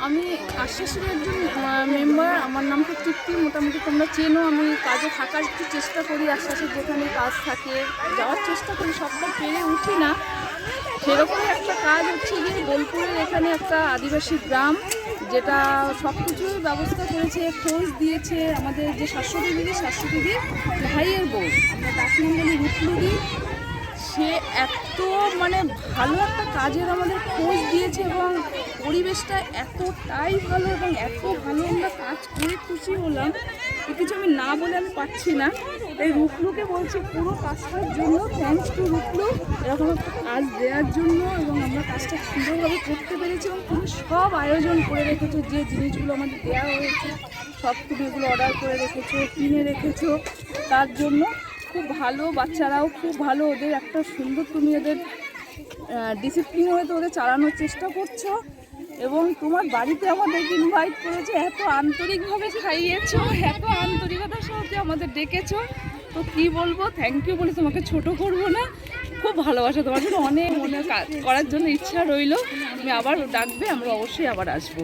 আমি আশ্বাসের একজন মেম্বার। আমার নামটা তৃপ্তি, মোটামুটি তোমরা চেনো। আমি কাজে থাকার একটু চেষ্টা করি, আশ্বাসের যেখানে কাজ থাকে যাওয়ার চেষ্টা করি, সবটা পেরে উঠি না। সেরকমই একটা কাজ হচ্ছে গিয়ে বোলপুরের এখানে একটা আদিবাসী গ্রাম, যেটা সব কিছুই ব্যবস্থা করেছে, খোঁজ দিয়েছে আমাদের যে শাশ্বতী দিদি ভাইয়ের বউ, আমরা ডাকনাম বলি রুটলুদি। সে এত মানে ভালো একটা কাজের আমাদের খোঁজ দিয়েছে এবং পরিবেশটা এতটাই ভালো এবং এত ভালো আমরা কাজ করে খুশি হলাম, কিছু আমি না বলে আমি পাচ্ছি না। এই রুকলুকে বলছি পুরো কাজটার জন্য থ্যাঙ্কস টু রুকলু, এরকম একটা কাজ দেওয়ার জন্য। এবং আমরা কাজটা সুন্দরভাবে করতে পেরেছি এবং তুমি সব আয়োজন করে রেখেছো, যে জিনিসগুলো আমাদের দেওয়া হয়েছে সব তুমি এগুলো অর্ডার করে রেখেছো, কিনে রেখেছো, তার জন্য খুব ভালো। বাচ্চারাও খুব ভালো, ওদের একটা সুন্দর তুমি ওদের ডিসিপ্লিন হয়ে তো ওদের চালানোর চেষ্টা করছো। এবং তোমার বাড়িতে আমাদেরকে ইনভাইট করেছো, এত আন্তরিকভাবে খাইয়েছো, এত আন্তরিকতার সাথে আমাদের ডেকেছো, তো কি বলবো, থ্যাংক ইউ বলে তোমাকে ছোট করবো না। খুব ভালোবাসা তোমার জন্য, অনেক মনে করার জন্য ইচ্ছা রইলো। তুমি আবার ডাকবে, আমরা অবশ্যই আবার আসবো।